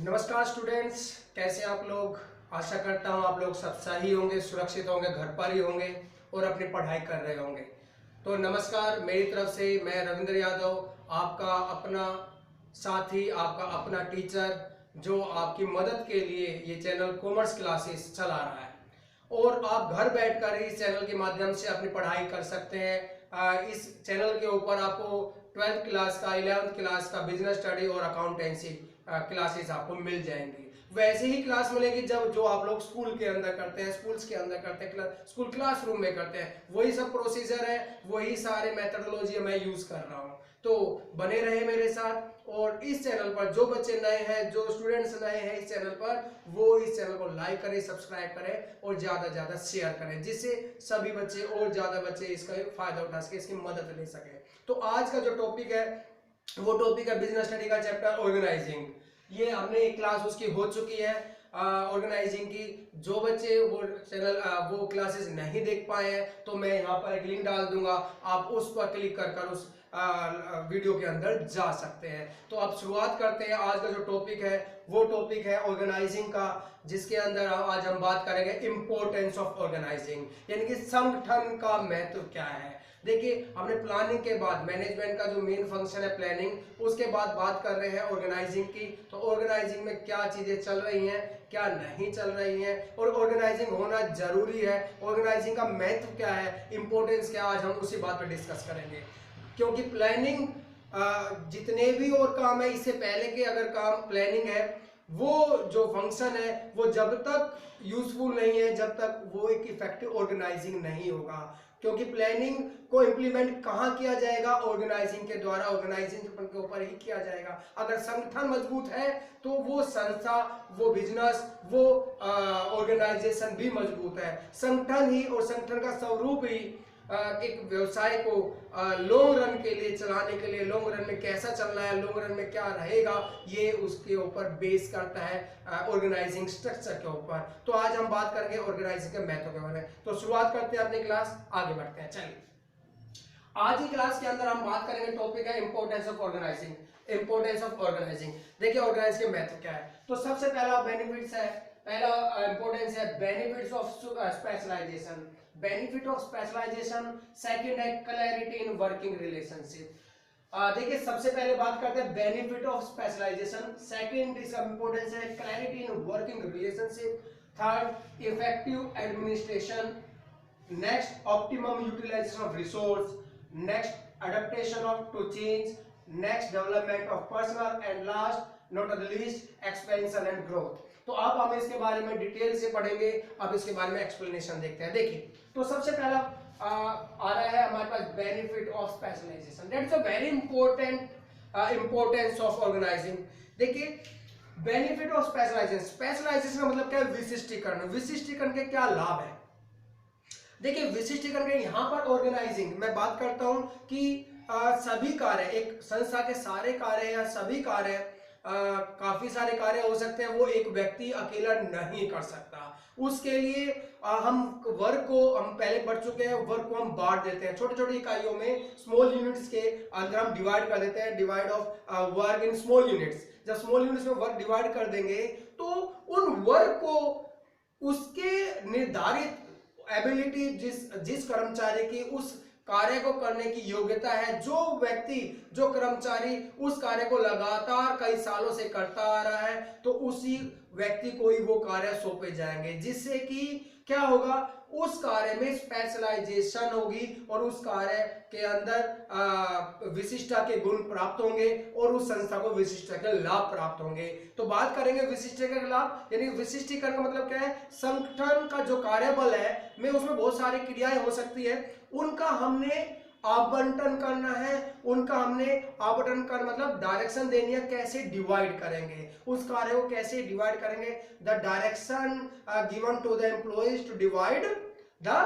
नमस्कार स्टूडेंट्स, कैसे आप लोग। आशा करता हूँ आप लोग सब सही होंगे, सुरक्षित होंगे, घर पर ही होंगे और अपनी पढ़ाई कर रहे होंगे। तो नमस्कार, मेरी तरफ से मैं रविंद्र यादव, आपका अपना साथी, आपका अपना टीचर, जो आपकी मदद के लिए ये चैनल कॉमर्स क्लासेस चला रहा है। और आप घर बैठकर इस चैनल के माध्यम से अपनी पढ़ाई कर सकते हैं। इस चैनल के ऊपर आपको 12th क्लास का, 11th क्लास का बिजनेस स्टडी और अकाउंटेंसी क्लासेस आपको मिल जाएंगी। वैसे ही क्लास मिलेगी जब जो आप लोग स्कूल के अंदर करते हैं, स्कूल्स के अंदर करते हैं, स्कूल क्लासरूम में करते हैं, वही सब प्रोसीजर है, वही सारे मेथडोलॉजी मैं यूज कर रहा हूँ। तो बने रहे मेरे साथ। और इस चैनल पर जो बच्चे नए हैं, जो स्टूडेंट्स नए हैं इस चैनल पर, वो इस चैनल को लाइक करें, सब्सक्राइब करें और ज्यादा ज्यादा शेयर करें, जिससे सभी बच्चे और ज्यादा बच्चे इसका फायदा उठा सके, इसकी मदद ले सके। तो आज का जो टॉपिक है वो टॉपिक है बिजनेस स्टडी का चैप्टर ऑर्गेनाइजिंग। ये हमने एक क्लास उसकी हो चुकी है ऑर्गेनाइजिंग की। जो बच्चे वो चैनल वो क्लासेस नहीं देख पाए हैं तो मैं यहाँ पर एक लिंक डाल दूंगा, आप उस पर क्लिक कर उस वीडियो के अंदर जा सकते हैं। तो अब शुरुआत करते हैं। आज का जो टॉपिक है वो टॉपिक है ऑर्गेनाइजिंग का, जिसके अंदर आज हम बात करेंगे इंपॉर्टेंस ऑफ ऑर्गेनाइजिंग, यानी कि संगठन का महत्व क्या है। देखिए, हमने प्लानिंग के बाद, मैनेजमेंट का जो मेन फंक्शन है प्लानिंग, उसके बाद बात कर रहे हैं ऑर्गेनाइजिंग की। तो ऑर्गेनाइजिंग में क्या चीजें चल रही हैं, क्या नहीं चल रही हैं, और ऑर्गेनाइजिंग होना जरूरी है, ऑर्गेनाइजिंग का महत्व क्या है, इंपॉर्टेंस क्या, आज हम उसी बात पर डिस्कस करेंगे। क्योंकि प्लानिंग, जितने भी और काम है इससे पहले के अगर काम प्लानिंग है, वो जो फंक्शन है वो जब तक यूजफुल नहीं है, जब तक वो एक इफेक्टिव ऑर्गेनाइजिंग नहीं होगा। क्योंकि प्लानिंग को इम्प्लीमेंट कहाँ किया जाएगा, ऑर्गेनाइजिंग के द्वारा, ऑर्गेनाइजिंग के ऊपर ही किया जाएगा। अगर संगठन मजबूत है तो वो संस्था, वो बिजनेस, वो ऑर्गेनाइजेशन भी मजबूत है। संगठन ही और संगठन का स्वरूप ही एक व्यवसाय को लॉन्ग रन के लिए चलाने के लिए, लॉन्ग रन में कैसा चलना है, लॉन्ग रन में क्या रहेगा, ये उसके ऊपर बेस करता है ऑर्गेनाइजिंग स्ट्रक्चर के ऊपर। तो आज हम बात करेंगे ऑर्गेनाइजिंग के महत्व के बारे में। तो शुरुआत करते हैं अपनी क्लास, आगे बढ़ते हैं। चलिए, आज की क्लास के अंदर हम बात करेंगे, टॉपिक है importance of organising. Importance of organising, देखिए ऑर्गेनाइज के महत्व क्या है। तो सबसे पहला बेनिफिट्स है, पहला इंपॉर्टेंस है benefits of specialisation. Benefit of specialisation. Second है क्लैरिटी इन वर्किंग रिलेशनशिप। देखिए, सबसे पहले बात करते हैं बेनिफिट ऑफ स्पेशलाइजेशन। सेकंड इसका इंपॉर्टेंस है clarity in working relationship. Third, effective administration. Next, optimum utilisation of resource. Next, adaptation of to change. Next, development of personal, and last not the least, expansion and growth. तो अब हम इसके बारे में detail से पढ़ेंगे। अब इसके बारे में एक्सप्लेनेशन देखते हैं। देखिए, तो सबसे पहला आ रहा है हमारे पास benefit of specialization. That is a very important importance of organising. देखिए, बेनिफिट ऑफ स्पेशलाइजेशन, स्पेशलाइजेशन का मतलब क्या है, विशिष्टीकरण। विशिष्टीकरण के क्या लाभ है। देखिए, विशिष्टीकरण के यहाँ पर ऑर्गेनाइजिंग मैं बात करता हूं कि सभी कार्य, एक संस्था के सारे कार्य या सभी कार्य, काफी सारे कार्य हो सकते हैं, वो एक व्यक्ति अकेला नहीं कर सकता। उसके लिए हम वर्क को, हम पहले पढ़ चुके हैं, वर्क को हम बांट देते हैं छोटे छोटे इकाइयों में, स्मॉल यूनिट्स के अंदर हम डिवाइड कर देते हैं, divide of work in small units. जब स्मॉल यूनिट्स में वर्क डिवाइड कर देंगे तो उन वर्क को उसके निर्धारित एबिलिटी, जिस कर्मचारी की उस कार्य को करने की योग्यता है, जो व्यक्ति, जो कर्मचारी उस कार्य को लगातार कई सालों से करता आ रहा है, तो उसी व्यक्ति को ही वो कार्य सौंपे जाएंगे, जिससे कि क्या होगा, उस कार्य में स्पेशलाइजेशन होगी और उस कार्य के अंदर विशिष्टता के गुण प्राप्त होंगे और उस संस्था को विशिष्टता के लाभ प्राप्त होंगे। तो बात करेंगे विशिष्टता के लाभ, यानी विशिष्टीकरण का मतलब क्या है, संगठन का जो कार्यबल है में उसमें बहुत सारी क्रियाएं हो सकती है, उनका हमने आवंटन करना है, उनका हमने आवंटन कर मतलब डायरेक्शन देनी है, कैसे डिवाइड करेंगे उस कार्य को, कैसे डिवाइड करेंगे, the direction given to the employees to divide the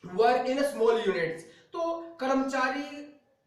work in small units. तो कर्मचारी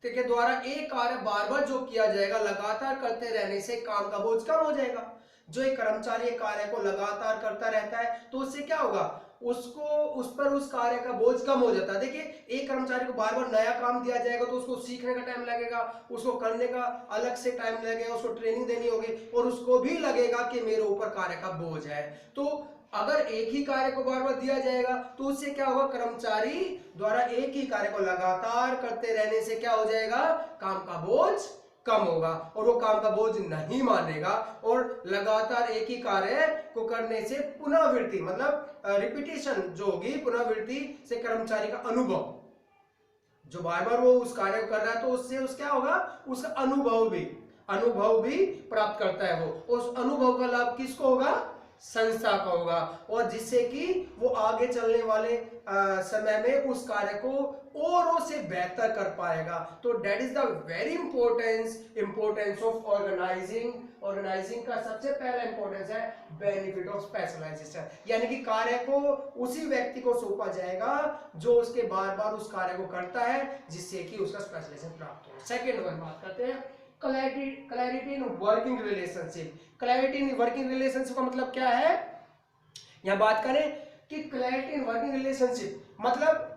के द्वारा एक कार्य बार बार जो किया जाएगा, लगातार करते रहने से काम का बोझ कम हो जाएगा। जो एक कर्मचारी एक कार्य को लगातार करता रहता है तो उससे क्या होगा, उसको उस पर उस कार्य का बोझ कम हो जाता है। देखिए, एक कर्मचारी को बार बार नया काम दिया जाएगा तो उसको सीखने का टाइम लगेगा, उसको करने का अलग से टाइम लगेगा, उसको ट्रेनिंग देनी होगी और उसको भी लगेगा कि मेरे ऊपर कार्य का बोझ है। तो अगर एक ही कार्य को बार बार दिया जाएगा तो उससे क्या होगा, कर्मचारी द्वारा एक ही कार्य को लगातार करते रहने से क्या हो जाएगा, काम का बोझ कम होगा और वो काम का बोझ नहीं मानेगा। और लगातार एक ही कार्य को करने से पुनरावृत्ति मतलब रिपीटिशन जो होगी, पुनरावृत्ति से कर्मचारी का अनुभव, जो बार बार वो उस कार्य को कर रहा है तो उससे उस क्या होगा, उसका अनुभव भी प्राप्त करता है। वो उस अनुभव का लाभ किसको होगा, संस्था का होगा, और जिससे कि वो आगे चलने वाले समय में उस कार्य को औरों से बेहतर कर पाएगा। तो that is the very importance of organising का सबसे पहला इंपॉर्टेंस है बेनिफिट ऑफ स्पेशलाइजेशन, यानी कि कार्य को उसी व्यक्ति को सौंपा जाएगा जो उसके बार बार उस कार्य को करता है, जिससे कि उसका स्पेशलाइजेशन प्राप्त हो। सेकेंड वन बात करते हैं clarity in working relationship. Clarity in working relationship का मतलब क्या है, यहां बात करें कि क्लैरिटी इन वर्किंग रिलेशनशिप मतलब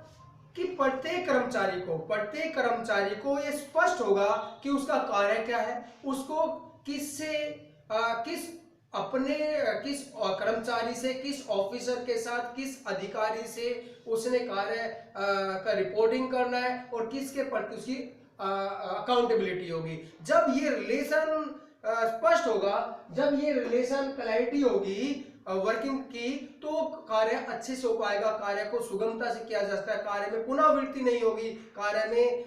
कि प्रत्येक कर्मचारी को यह स्पष्ट होगा कि उसका कार्य क्या है, उसको किस कर्मचारी से, किस ऑफिसर के साथ, किस अधिकारी से उसने कार्य का रिपोर्टिंग करना है और किसके प्रति उसकी अकाउंटेबिलिटी होगी। जब ये रिलेशन स्पष्ट होगा, जब ये रिलेशन क्लैरिटी होगी वर्किंग की, तो कार्य अच्छे से हो पाएगा, कार्य को सुगमता से किया जा सकता है, कार्य में पुनरावृत्ति नहीं होगी, कार्य में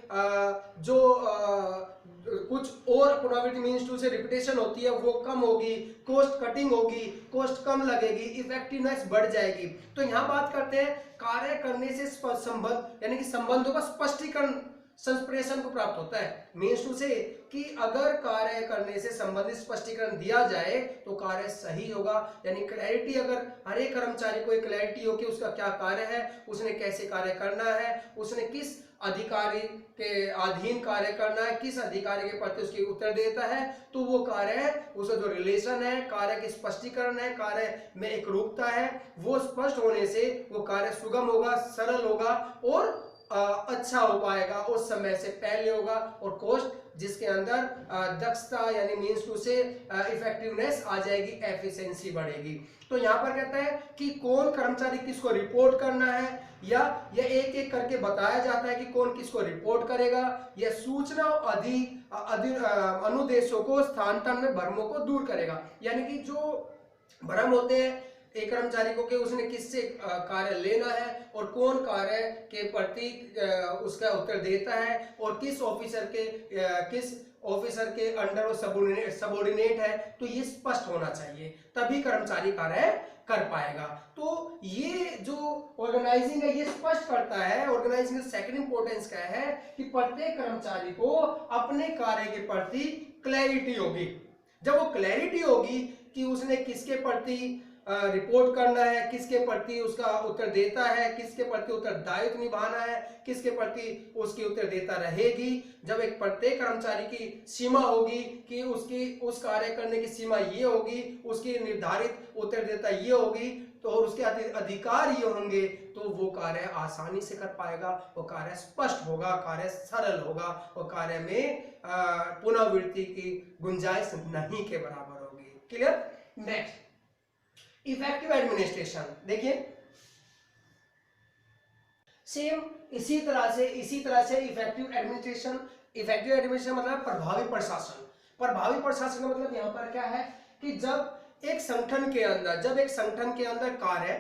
कुछ और पुनरावृत्ति मीन्स टू से रिपीटेशन होती है वो कम होगी, कॉस्ट कटिंग होगी, कॉस्ट कम लगेगी, इफेक्टिवनेस बढ़ जाएगी। तो यहां बात करते हैं कार्य करने से संबंध यानी कि संबंधों का स्पष्टीकरण संप्रेषण को प्राप्त होता है। मीन्स टू से कि अगर कार्य करने से संबंधित स्पष्टीकरण दिया जाए तो कार्य सही होगा, यानी क्लैरिटी, अगर हर एक कर्मचारी को एक क्लैरिटी हो कि उसका क्या कार्य है, उसने कैसे कार्य करना है, उसने किस अधिकारी के अधीन कार्य करना है, किस अधिकारी के प्रति उसकी उत्तर देता है, तो वो कार्य, उसका जो रिलेशन है, कार्य के स्पष्टीकरण है, कार्य में एक रूपता है, वो स्पष्ट होने से वो कार्य सुगम होगा, सरल होगा और अच्छा हो पाएगा, उस समय से पहले होगा, और कॉस्ट जिसके अंदर दक्षता यानी मीन्स टू से इफेक्टिवनेस आ जाएगी, एफिशिएंसी बढ़ेगी। तो यहाँ पर कहता है कि कौन कर्मचारी किसको रिपोर्ट करना है, या यह एक एक करके बताया जाता है कि कौन किसको रिपोर्ट करेगा। यह सूचना अनुदेशों को स्थानांतरण में भ्रमों को दूर करेगा, यानी कि जो भ्रम होते हैं एक कर्मचारी को कि उसने किससे कार्य लेना है और कौन कार्य के प्रति उसका उत्तर देता है और किस ऑफिसर के अंडर वो सबऑर्डिनेट है, तो ये स्पष्ट होना चाहिए, तभी कर्मचारी कार्य कर पाएगा। तो ये जो ऑर्गेनाइजिंग है ये स्पष्ट करता है। ऑर्गेनाइजिंग का सेकंड इंपॉर्टेंस क्या है कि प्रत्येक कर्मचारी को अपने कार्य के प्रति क्लैरिटी होगी। जब वो क्लैरिटी होगी कि उसने किसके प्रति रिपोर्ट करना है, किसके प्रति उसका उत्तर देता है, किसके प्रति उत्तरदायित्व निभाना है, किसके प्रति उसकी उत्तर देता रहेगी, जब एक प्रत्येक कर्मचारी की सीमा होगी कि उसकी उस कार्य करने की सीमा ये होगी, उसकी निर्धारित उत्तर देता ये होगी, तो और उसके अधिकार ये होंगे, तो वो कार्य आसानी से कर पाएगा, वो कार्य स्पष्ट होगा, कार्य सरल होगा, वो कार्य में पुनरावृत्ति की गुंजाइश नहीं के बराबर होगी। क्लियर? Next, effective administration. देखिए सेम इसी तरह से इफेक्टिव एडमिनिस्ट्रेशन मतलब प्रभावी प्रशासन। प्रभावी प्रशासन का मतलब यहां पर क्या है कि जब एक संगठन के अंदर कार्य,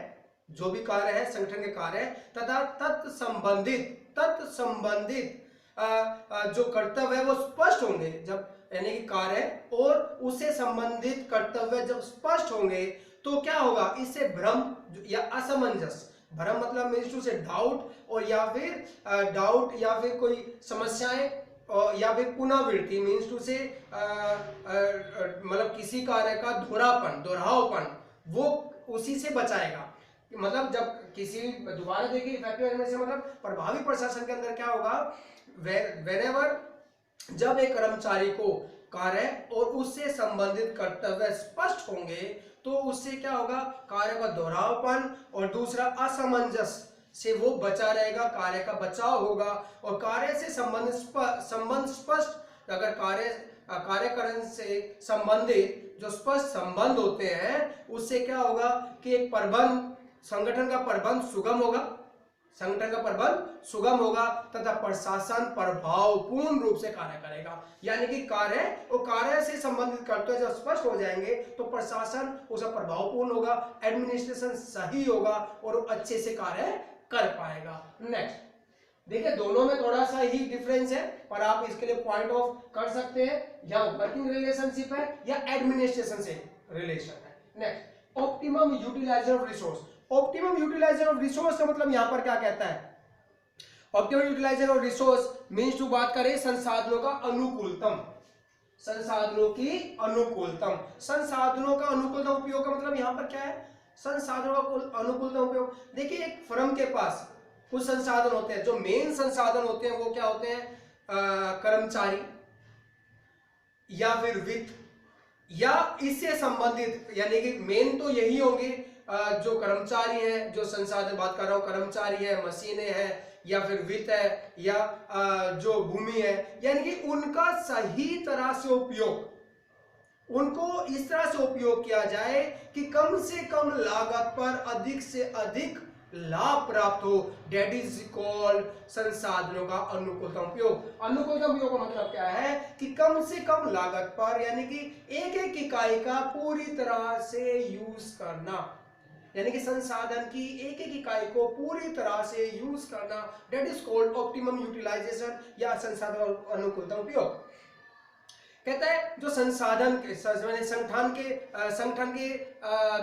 जो भी कार्य है संगठन के कार्य तथा तत्संबंधित जो कर्तव्य है वो स्पष्ट होंगे, जब यानी कि कार्य और उससे संबंधित कर्तव्य जब स्पष्ट होंगे तो क्या होगा, इससे भ्रम या असमंजस, भ्रम मतलब मीन्स टू से डाउट, और या फिर कोई समस्याएं या फिर पुनरावृत्ति मीन्स टू से मतलब किसी कार्य का दोहरावपन वो उसी से बचाएगा। मतलब जब किसी दोबारा देखिए इफेक्टिव एडमिनिस्ट्रेशन मतलब प्रभावी प्रशासन के अंदर क्या होगा, व्हेनेवर जब एक कर्मचारी को कार्य और उससे संबंधित कर्तव्य स्पष्ट होंगे तो उससे क्या होगा, कार्य का दोहरावपन और दूसरा असमंजस से वो बचा रहेगा, कार्य का बचाव होगा और कार्य से संबंध स्पष्ट, अगर कार्यकरण से संबंधित जो स्पष्ट संबंध होते हैं उससे क्या होगा कि एक प्रबंध, संगठन का प्रबंध सुगम होगा, संगठन का प्रबंध सुगम होगा तथा प्रशासन प्रभावपूर्ण रूप से कार्य करेगा। यानी कि कार्य से संबंधित कर्तव्य जब स्पष्ट हो जाएंगे तो प्रशासन उसका प्रभावपूर्ण होगा, एडमिनिस्ट्रेशन सही होगा और वो अच्छे से कार्य कर पाएगा। नेक्स्ट देखिए, दोनों में थोड़ा सा ही डिफरेंस है पर आप इसके लिए पॉइंट ऑफ कर सकते हैं, या वर्किंग रिलेशनशिप है या एडमिनिस्ट्रेशन से रिलेशन है। Next, optimum utilisation of resource. Optimum utilisation of resource का मतलब यहां पर क्या कहता है, optimum utilisation of resource means to बात करें संसाधनों का अनुकूलतम, संसाधनों की अनुकूलतम, संसाधनों का अनुकूलतम उपयोग का मतलब यहां पर क्या है, संसाधनों का अनुकूलतम उपयोग। देखिए, एक फर्म के पास कुछ संसाधन होते हैं, जो मेन संसाधन होते हैं वो क्या होते हैं, कर्मचारी या फिर वित्त या इससे संबंधित, यानी कि मेन तो यही होंगे, जो कर्मचारी हैं, जो संसाधन बात कर रहा हूं, कर्मचारी है, मशीनें हैं या फिर वित्त है या जो भूमि है, यानी कि उनका सही तरह से उपयोग, उनको इस तरह से उपयोग किया जाए कि कम से कम लागत पर अधिक से अधिक लाभ प्राप्त हो। डेट इज कॉल्ड संसाधनों का अनुकूलतम उपयोग। अनुकूलतम उपयोग का मतलब क्या है कि कम से कम लागत पर, यानी कि एक एक इकाई का पूरी तरह से यूज करना, यानी कि संसाधन की एक एक इकाई को पूरी तरह से यूज करना, that is called optimum utilisation या संसाधन अनुकूलतम उपयोग। कहता है जो संसाधन के संगठन के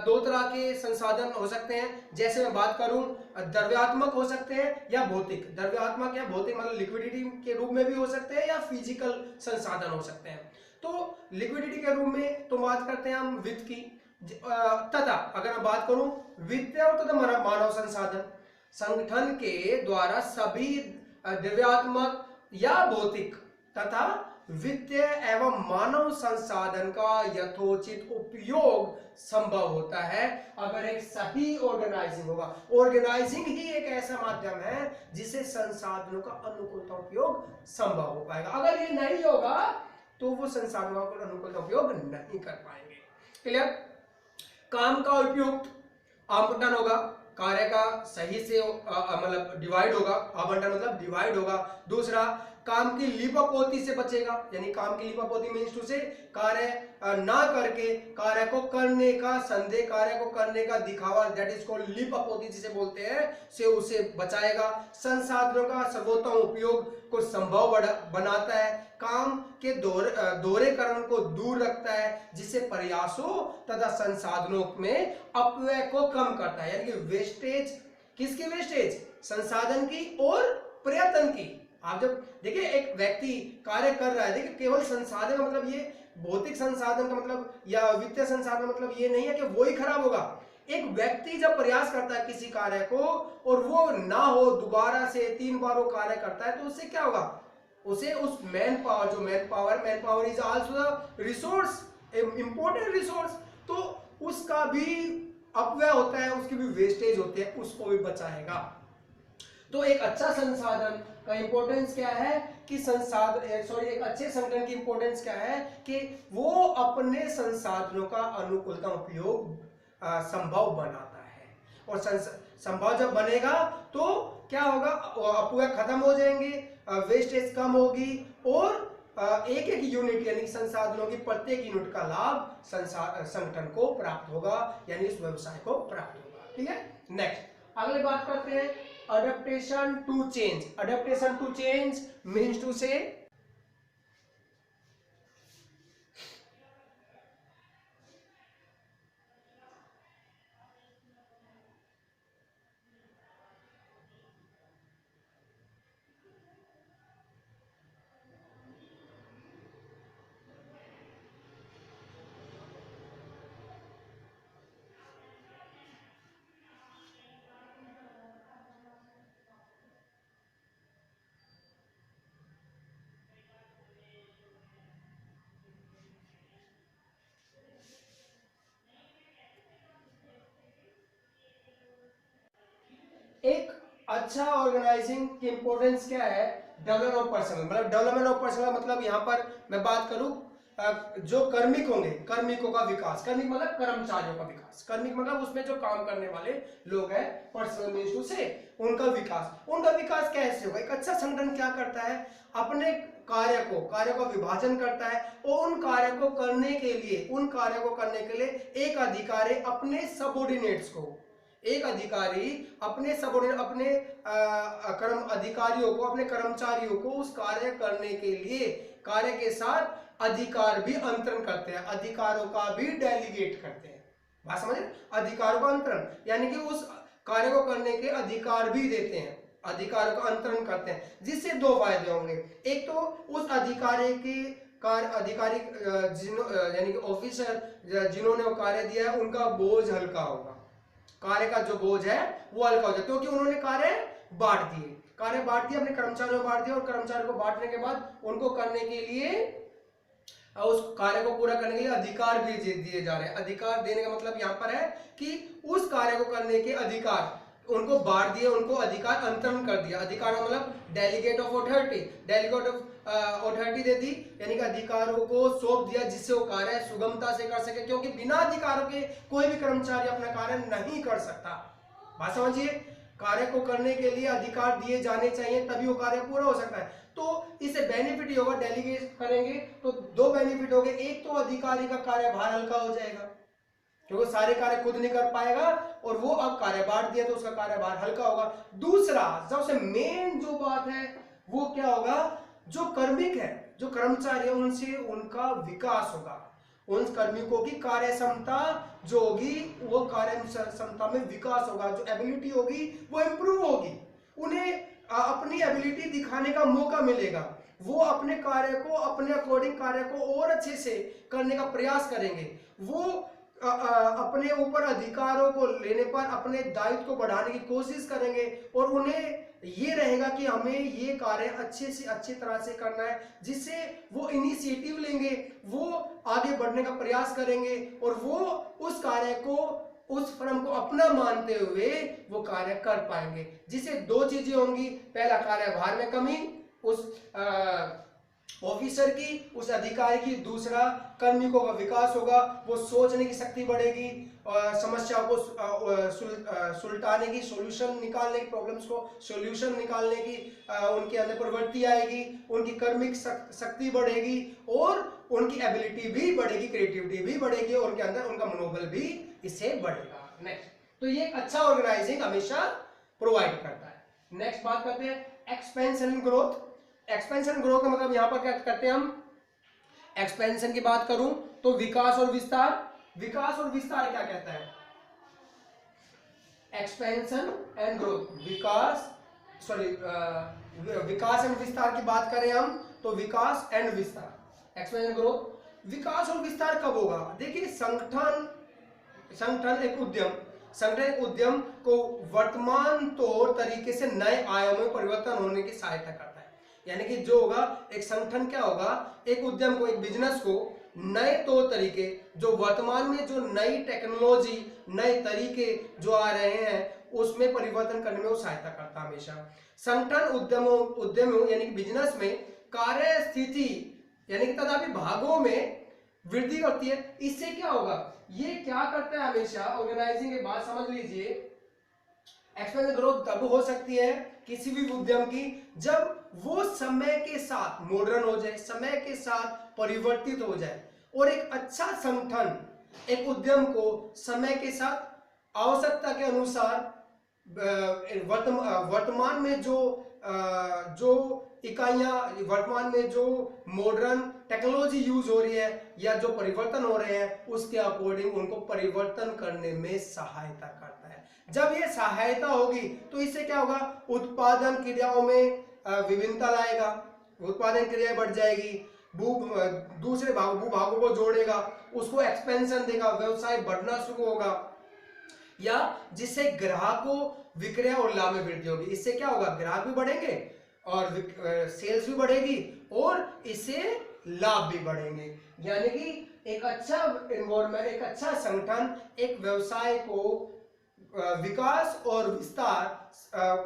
दो तरह के संसाधन हो सकते हैं, जैसे मैं बात करूं द्रव्यात्मक हो सकते हैं या भौतिक। द्रव्यात्मक या भौतिक मतलब लिक्विडिटी के रूप में भी हो सकते हैं या फिजिकल संसाधन हो सकते हैं। तो लिक्विडिटी के रूप में तो बात करते हैं हम वित्त की, तथा अगर मैं बात करूं वित्तीय और तथा मानव संसाधन, संगठन के द्वारा सभी द्रव्यात्मक या भौतिक तथा वित्तीय एवं मानव संसाधन का यथोचित उपयोग संभव होता है अगर एक सही ऑर्गेनाइजिंग होगा। ऑर्गेनाइजिंग ही एक ऐसा माध्यम है जिससे संसाधनों का अनुकूलता उपयोग संभव हो पाएगा। अगर ये नहीं होगा तो वो संसाधनों का अनुकूलता उपयोग नहीं कर पाएंगे। क्लियर? काम का उपयुक्त आवंटन होगा, कार्य का सही से मतलब डिवाइड होगा, आवंटन मतलब डिवाइड होगा। दूसरा, काम की लिपापोती से बचेगा, यानी काम की लिपापोती मींस टू से कार्य ना करके कार्य को करने का संदेह, कार्य को करने का दिखावा, दैट इज कॉल्ड लिपापोती जिसे बोलते हैं, से उसे बचाएगा। संसाधनों का सर्वोत्तम उपयोग को संभव बनाता है, काम के दोहरेकरण को दूर रखता है, जिससे प्रयासों तथा संसाधनों में अपव्यय को कम करता है, यानी कि वेस्टेज, किसकी वेस्टेज, संसाधन की और प्रयत्न की। आप जब देखिए एक व्यक्ति कार्य कर रहा है, देखिए केवल संसाधन का मतलब ये भौतिक संसाधन का मतलब या वित्तीय संसाधन मतलब ये नहीं है कि वो ही खराब होगा। एक व्यक्ति जब प्रयास करता है किसी कार्य को और वो ना हो, दोबारा से 3 बार वो कार्य करता है, तो उससे क्या होगा, उसे उस मैन पावर, जो man power is also resource, important resource, तो उसका भी अपव्यय होता है, उसकी भी वेस्टेज होती है, उसको भी बचाएगा। तो एक अच्छा संसाधन का इंपॉर्टेंस क्या है कि एक अच्छे संगठन की इंपॉर्टेंस क्या है कि वो अपने संसाधनों का अनुकूलतम उपयोग संभव बनाता है। और संभव जब बनेगा तो क्या होगा, अपव्यय खत्म हो जाएंगे, वेस्टेज कम होगी और एक एक यूनिट यानी संसाधनों की प्रत्येक यूनिट का लाभ संगठन को प्राप्त होगा, यानी इस व्यवसाय को प्राप्त होगा। ठीक है? नेक्स्ट अगले बात करते हैं adaptation to change. Adaptation to change means to say अच्छा ऑर्गेनाइजिंग की इंपॉर्टेंस क्या है? डेवलपमेंट ऑफ पर्सनल, मतलब डेवलपमेंट ऑफ पर्सनल मतलब यहाँ पर मैं बात करूं जो कार्मिक होंगे, कार्मिकों का विकास, कार्मिक मतलब कर्मचारियों का विकास, कार्मिक मतलब उसमें जो काम करने वाले लोग हैं, पर्सनल मीन्स टू से उनका विकास कैसे होगा? एक अच्छा संगठन क्या करता है? अपने कार्य का विभाजन करता है और उन कार्य को करने के लिए एक अधिकारी अपने सबऑर्डिनेट्स को, एक अधिकारी अपने सबऑर्डिनेट अपने कर्म अधिकारियों को, अपने कर्मचारियों को उस कार्य करने के लिए कार्य के साथ अधिकार भी अंतरण करते हैं, अधिकारों का भी डेलीगेट करते हैं। बात समझे? अधिकारों का अंतरण यानी कि उस कार्य को करने के अधिकार भी देते हैं, अधिकारों का अंतरण करते हैं, जिससे दो फायदे होंगे। एक तो उस अधिकारी के अधिकारी यानी कि ऑफिसर जिन्होंने वो कार्य दिया है उनका बोझ हल्का होगा, कार्य का जो बोझ है वो हल्का हो जाए, क्योंकि उन्होंने कार्य बांट दिए, अपने कर्मचारियों को बांट दिया, और कर्मचारियों को बांटने के बाद उनको करने के लिए, उस कार्य को पूरा करने के लिए अधिकार भी दिए जा रहे हैं। अधिकार देने का मतलब यहाँ पर है कि उस कार्य को करने के अधिकार उनको बांट दिए, उनको अधिकार अंतरण कर दिया। अधिकार मतलब डेलीगेट ऑफ अथॉरिटी दे दी, यानी कि अधिकारों को सौंप दिया जिससे वो कार्य सुगमता से कर सके, क्योंकि बिना अधिकारों के कोई भी कर्मचारी अपना कार्य नहीं कर सकता। बात समझिए, कार्य को करने के लिए अधिकार दिए जाने चाहिए, तभी वो कार्य पूरा हो सकता है। तो इससे बेनिफिट ही होगा, डेलीगेट करेंगे तो दो बेनिफिट हो गए। एक तो अधिकारी का कार्यभार हल्का हो जाएगा, क्योंकि सारे कार्य खुद नहीं कर पाएगा, और वो अब कार्य बांट दिया तो उसका कार्यभार हल्का होगा। दूसरा सबसे मेन जो बात है वो क्या होगा? जो कार्मिक है, जो कर्मचारी है, उनसे उनका विकास होगा, उन कार्मिकों की कार्य क्षमता जो होगी वो कार्य क्षमता में विकास होगा, जो एबिलिटी होगी वो इंप्रूव होगी, उन्हें अपनी एबिलिटी दिखाने का मौका मिलेगा, वो अपने कार्य को, अपने अकॉर्डिंग कार्य को और अच्छे से करने का प्रयास करेंगे, वो अपने ऊपर अधिकारों को लेने पर अपने दायित्व को बढ़ाने की कोशिश करेंगे, और उन्हें ये रहेगा कि हमें ये कार्य अच्छे से अच्छी तरह से करना है, जिससे वो इनिशिएटिव लेंगे, वो आगे बढ़ने का प्रयास करेंगे, और वो उस कार्य को, उस फर्म को अपना मानते हुए वो कार्य कर पाएंगे, जिससे दो चीजें होंगी। पहला, कार्यभार में कमी उस ऑफिसर की, उस अधिकारी की। दूसरा, कार्मिकों का विकास होगा, वो सोचने की शक्ति बढ़ेगी, समस्या को सुलटाने की, सॉल्यूशन निकालने की, प्रॉब्लम्स को सॉल्यूशन निकालने की उनके अंदर प्रवृत्ति आएगी, उनकी कर्मिक शक्ति बढ़ेगी, और उनकी एबिलिटी भी बढ़ेगी, क्रिएटिविटी भी बढ़ेगी, और उनके अंदर उनका मनोबल भी इससे बढ़ेगा। नेक्स्ट, तो ये एक अच्छा ऑर्गेनाइजिंग हमेशा प्रोवाइड करता है। नेक्स्ट बात करते हैं expansion and growth. Expansion growth का मतलब यहां पर क्या करते हैं हम? एक्सपेंशन की बात करूं तो विकास और विस्तार। विकास और विस्तार क्या कहता है? Expansion and growth, Vikas and विस्तार की बात करें हम तो विकास एंड विस्तार, एक्सपेंशन ग्रोथ। विकास और विस्तार कब होगा? देखिए, संगठन एक उद्यम को वर्तमान तौर तरीके से नए आयामों में परिवर्तन होने की सहायता करता है। यानी कि जो होगा, एक संगठन क्या होगा, एक उद्यम को, एक बिजनेस को नए तौर तरीके, जो वर्तमान में जो नई टेक्नोलॉजी, नए तरीके जो आ रहे हैं उसमें परिवर्तन करने में वो सहायता करता है हमेशा। संगठन उद्यमों यानी कि बिजनेस में कार्य स्थिति यानी कि तथापि भागों में वृद्धि करती है। इससे क्या होगा? ये क्या करता है हमेशा, ऑर्गेनाइजिंग के बाद समझ लीजिए, एक्सपेंशन ग्रोथ तब हो सकती है किसी भी उद्यम की जब वो समय के साथ मॉडर्न हो जाए, समय के साथ परिवर्तित हो जाए, और एक अच्छा संगठन एक उद्यम को समय के साथ आवश्यकता के अनुसार वर्तमान में जो इकाइयां, वर्तमान में जो मॉडर्न टेक्नोलॉजी यूज हो रही है या जो परिवर्तन हो रहे हैं उसके अकॉर्डिंग उनको परिवर्तन करने में सहायता करता है। जब ये सहायता होगी तो इससे क्या होगा? उत्पादन क्रियाओं में विभिन्नता लाएगा, उत्पादन क्रियाएं बढ़ जाएगी, दूसरे भूभागों को जोड़ेगा, उसको एक्सपेंशन देगा, व्यवसाय बढ़ना शुरू होगा, या जिससे ग्राहकों, विक्रय और लाभ में वृद्धि होगी। इससे क्या होगा? ग्राहक भी बढ़ेंगे और सेल्स भी बढ़ेगी और इससे लाभ भी बढ़ेंगे। यानी कि एक अच्छा एनवायरनमेंट, एक अच्छा संगठन एक व्यवसाय को विकास और विस्तार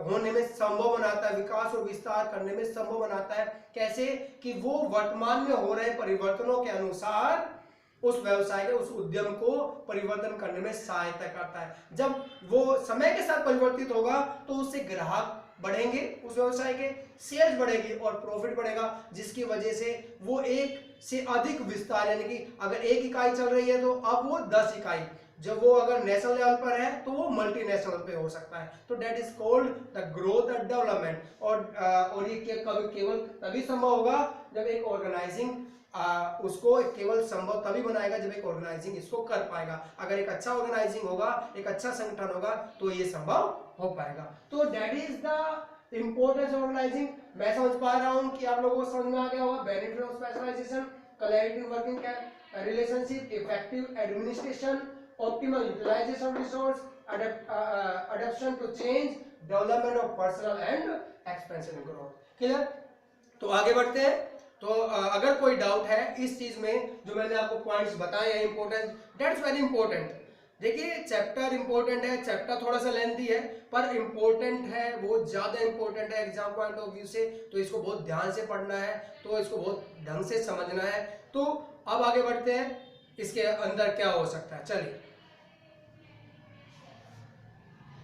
होने में संभव बनाता है, विकास और विस्तार करने में संभव बनाता है। कैसे? कि वो वर्तमान में हो रहे परिवर्तनों के अनुसार उस व्यवसाय के, उस उद्यम को परिवर्तन करने में सहायता करता है। जब वो समय के साथ परिवर्तित होगा तो उससे ग्राहक बढ़ेंगे, उस व्यवसाय के सेल्स बढ़ेगी और प्रॉफिट बढ़ेगा, जिसकी वजह से वो एक से अधिक विस्तार, यानी कि अगर एक इकाई चल रही है तो अब वो 10 इकाई, जब वो अगर नेशनल लेवल पर है तो वो मल्टीनेशनल पे हो सकता है। तो that is called the growth and development. और ये केवल तभी संभव होगा जब एक ऑर्गेनाइजिंग उसको केवल संभव तभी बनाएगा जब एक ऑर्गेनाइजिंग इसको कर पाएगा। अगर एक अच्छा ऑर्गेनाइजिंग होगा, एक अच्छा संगठन होगा तो ये संभव हो पाएगा। तो that is the importance of organising. मैं समझ पा रहा हूं कि आप लोगों को समझ में आ गया होगा। Benefit of specialisation, clarity in working relationship, effective administration, optimal utilisation of resource, adoption to change, development of personal and expansion and growth. Clear? तो आगे बढ़ते हैं। तो अगर कोई डाउट है इस चीज में जो मैंने आपको पॉइंट्स बताए हैं इंपॉर्टेंट, दैट्स वेरी इंपॉर्टेंट। देखिए चैप्टर इंपॉर्टेंट है, चैप्टर थोड़ा सा लेंथी है पर इंपॉर्टेंट है, बहुत ज्यादा इंपॉर्टेंट है एग्जाम पॉइंट ऑफ व्यू से। तो इसको बहुत ध्यान से पढ़ना है, तो इसको बहुत ढंग से समझना है। तो अब आगे बढ़ते हैं, इसके अंदर क्या हो सकता है। चलिए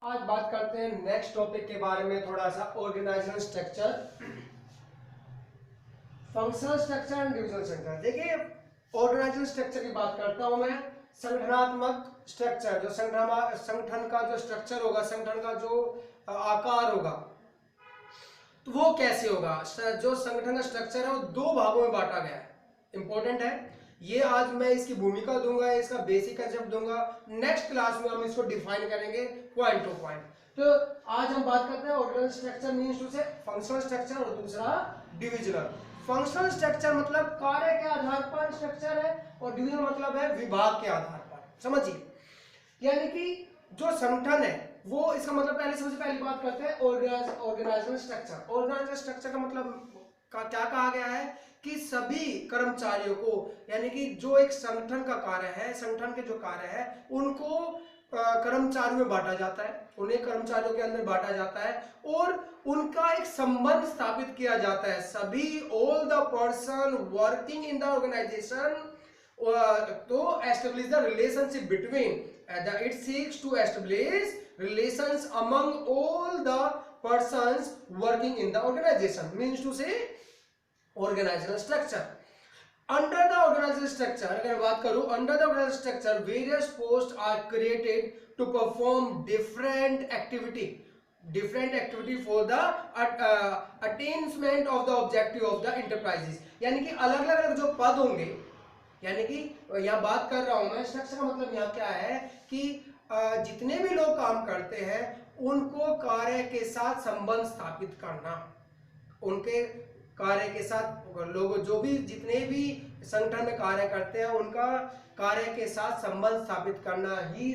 आज बात करते हैं नेक्स्ट टॉपिक के बारे में, थोड़ा सा organisational structure, functional structure and divisional structure. देखिए ऑर्गेनाइजेशनल स्ट्रक्चर की बात करता हूं मैं। संगठनात्मक स्ट्रक्चर, जो संगठन का जो स्ट्रक्चर होगा, संगठन का जो आकार होगा, तो वो कैसे होगा। जो संगठन का स्ट्रक्चर है वो 2 भागों में बांटा गया है। इंपॉर्टेंट है ये। आज मैं इसकी भूमिका दूंगा, इसका बेसिक कंसेप्ट दूंगा। नेक्स्ट क्लास में हम इसको डिफाइन करेंगे पॉइंट टू पॉइंट। तो आज हम बात करते हैं ऑर्गेनाइजेशनल स्ट्रक्चर मींस टू से फंक्शनल स्ट्रक्चर और दूसरा डिविजनल। फंक्शनल स्ट्रक्चर मतलब कार्य के आधार पर स्ट्रक्चर है और डिवीजन मतलब है विभाग के आधार पर। समझिए, यानी कि जो संगठन है वो, इसका मतलब पहले सबसे पहली बात करते हैं ऑर्गेनाइजेशनल स्ट्रक्चर। ऑर्गेनाइजेशनल स्ट्रक्चर का मतलब क्या कहा गया है कि सभी कर्मचारियों को, यानी कि जो एक संगठन का कार्य है, संगठन के जो कार्य है उनको कर्मचारियों में बांटा जाता है, उन्हें कर्मचारियों के अंदर बांटा जाता है और उनका एक संबंध स्थापित किया जाता है। सभी all the person working in the organization to establish the relationship between it seeks to establish relations among all the persons working in the organization, means to say organizational structure. Under the organizational structure, अगर बात करूं, under the organizational structure various posts are created to perform different activity for the attainment of the objective of the enterprises। यानी कि अलग अलग जो पद होंगे, यानी कि यहाँ बात कर रहा हूं मैं, स्ट्रक्चर का मतलब यहाँ क्या है कि जितने भी लोग काम करते हैं उनको कार्य के साथ संबंध स्थापित करना, उनके कार्य के साथ लोग जो भी जितने भी संगठन में कार्य करते हैं उनका कार्य के साथ संबंध स्थापित करना ही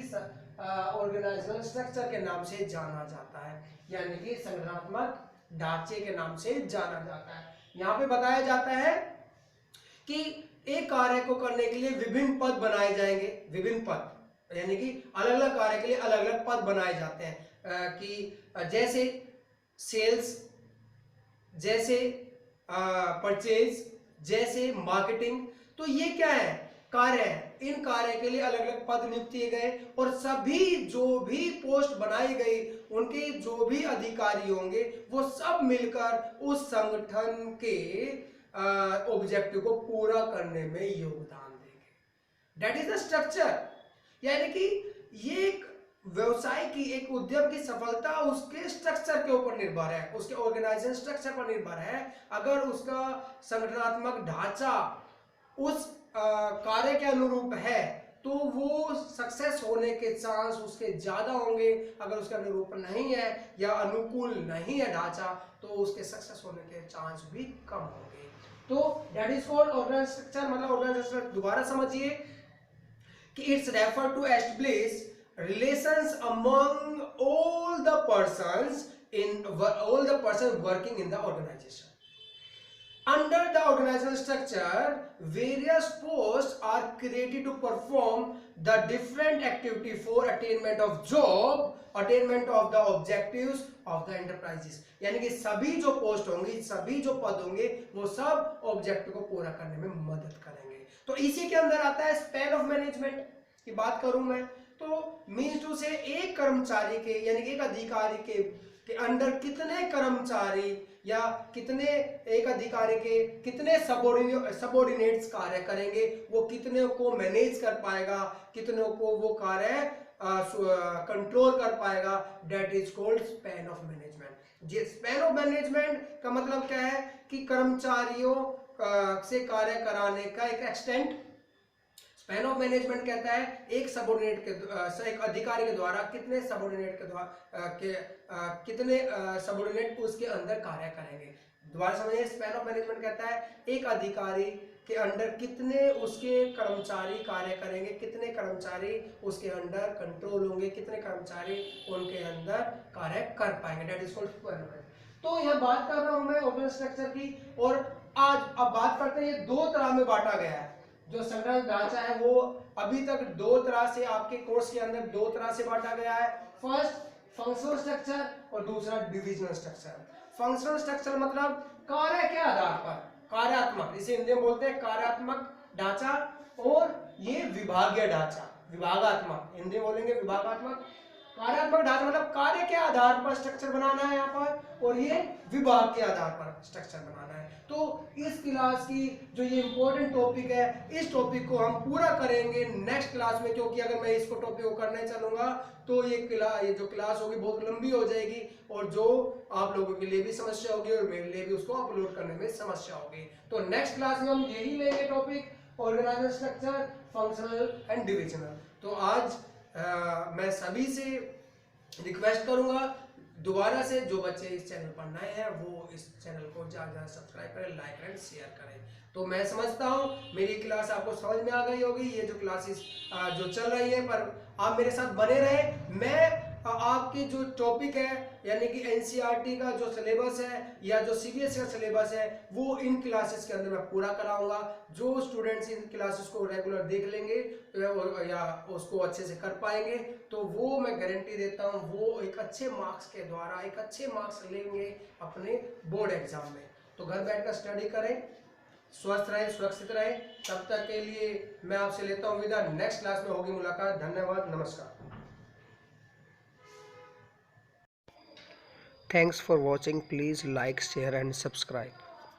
ऑर्गेनाइजेशनल स्ट्रक्चर के नाम से जाना जाता है, यानी कि संगठनात्मक ढांचे के नाम से जाना जाता है। यहाँ पे बताया जाता है कि एक कार्य को करने के लिए विभिन्न पद बनाए जाएंगे, विभिन्न पद यानी कि अलग अलग कार्य के लिए अलग अलग पद बनाए जाते हैं कि जैसे सेल्स, जैसे परचेज, जैसे मार्केटिंग। तो ये क्या है, कार्य है। इन कार्य के लिए अलग अलग पद नियुक्त किए गए और सभी जो भी पोस्ट बनाई गई उनके जो भी अधिकारी होंगे वो सब मिलकर उस संगठन के ऑब्जेक्टिव को पूरा करने में योगदान देंगे। That is the structure. यानी कि ये एक व्यवसाय की, एक उद्यम की सफलता उसके स्ट्रक्चर के ऊपर निर्भर है, उसके ऑर्गेनाइजेशन स्ट्रक्चर पर निर्भर है। अगर उसका संगठनात्मक ढांचा उस कार्य के अनुरूप है तो वो सक्सेस होने के चांस उसके ज्यादा होंगे। अगर उसके अनुरूप नहीं है या अनुकूल नहीं है ढांचा तो उसके सक्सेस होने के चांस भी कम होंगे। तो that is called organisation structure. मतलब ऑर्गेनाइजेशन स्ट्रक्चर दोबारा समझिए कि it's refer to establish relations among all the persons working in the organization। Under the organizational structure, various posts are created to perform the different activity for attainment of job, attainment of the objectives of the enterprises. यानी कि सभी जो post होंगे, सभी जो पद होंगे, वो सब ऑब्जेक्टिव को पूरा करने में मदद करेंगे. तो इसी के अंदर आता है स्पैन ऑफ मैनेजमेंट की बात करूं मैं, तो मीन्स टू से एक कर्मचारी के यानी कि एक अधिकारी के अंडर कितने कर्मचारी या कितने एक अधिकारी के कितने सबऑर्डिनेट्स कार्य करेंगे, वो कितने को मैनेज कर पाएगा, कितने को वो कार्य कंट्रोल कर पाएगा, that is called span of management. ये स्पैन ऑफ मैनेजमेंट का मतलब क्या है कि कर्मचारियों से कार्य कराने का एक एक्सटेंट. स्पैन ऑफ मैनेजमेंट कहता है एक सबऑर्डिनेट के एक अधिकारी के द्वारा कितने सबऑर्डिनेट के द्वारा कितने सबऑर्डिनेट उसके अंदर कार्य करेंगे. दोबारा समझिए, स्पैन ऑफ मैनेजमेंट कहता है एक अधिकारी के अंडर कितने उसके कर्मचारी कार्य करेंगे, कितने कर्मचारी उसके अंडर कंट्रोल होंगे, कितने कर्मचारी उनके अंदर कार्य कर पाएंगे, that is called span of management. तो यह बात कर रहा हूं मैं ऑर्गेनाइजेशन स्ट्रक्चर की. और आज अब बात करते हैं, ये दो तरह में बांटा गया है. जो संगठन ढांचा है वो अभी तक दो तरह से आपके कोर्स के अंदर दो तरह से बांटा गया है. फर्स्ट फंक्शनल स्ट्रक्चर और दूसरा डिविजनल स्ट्रक्चर. फंक्शनल स्ट्रक्चर मतलब कार्य के आधार पर, कार्यात्मक, जिसे हिंदी में बोलते हैं कार्यात्मक ढांचा, और ये विभागीय ढांचा, विभागात्मक, हिंदी बोलेंगे विभागात्मक. कार्यात्मक ढांचा मतलब कार्य के आधार पर स्ट्रक्चर बनाना है यहाँ पर, और ये विभाग के आधार पर स्ट्रक्चर बनाना है. तो इस क्लास की जो ये इंपॉर्टेंट टॉपिक है, इस टॉपिक को हम पूरा करेंगे नेक्स्ट क्लास में, क्योंकि अगर मैं इसको टॉपिक को करने चलूंगा तो ये जो क्लास होगी बहुत लंबी हो जाएगी, और जो आप लोगों के लिए भी समस्या होगी और मेरे लिए भी उसको अपलोड करने में समस्या होगी. तो नेक्स्ट क्लास में हम यही लेंगे topic, organisation structure, functional and divisional. तो आज मैं सभी से रिक्वेस्ट करूंगा दोबारा से, जो बच्चे इस चैनल पर नए हैं वो इस चैनल को ज़्यादा सब्सक्राइब करें, लाइक एंड शेयर करें. तो मैं समझता हूँ मेरी क्लास आपको समझ में आ गई होगी. ये जो क्लासेस जो चल रही है, पर आप मेरे साथ बने रहे. मैं आपकी जो टॉपिक है यानी कि एनसीईआरटी का जो सिलेबस है या जो सीबीएसई का सिलेबस है, वो इन क्लासेस के अंदर मैं पूरा कराऊंगा. जो स्टूडेंट्स इन क्लासेस को रेगुलर देख लेंगे या उसको अच्छे से कर पाएंगे, तो वो मैं गारंटी देता हूँ वो एक अच्छे मार्क्स के द्वारा एक अच्छे मार्क्स लेंगे अपने बोर्ड एग्जाम में. तो घर बैठकर स्टडी करें, स्वस्थ रहें, सुरक्षित रहें. तब तक के लिए मैं आपसे लेता हूँ विदा. नेक्स्ट क्लास में होगी मुलाकात. धन्यवाद, नमस्कार. Thanks for watching. Please like, share and subscribe.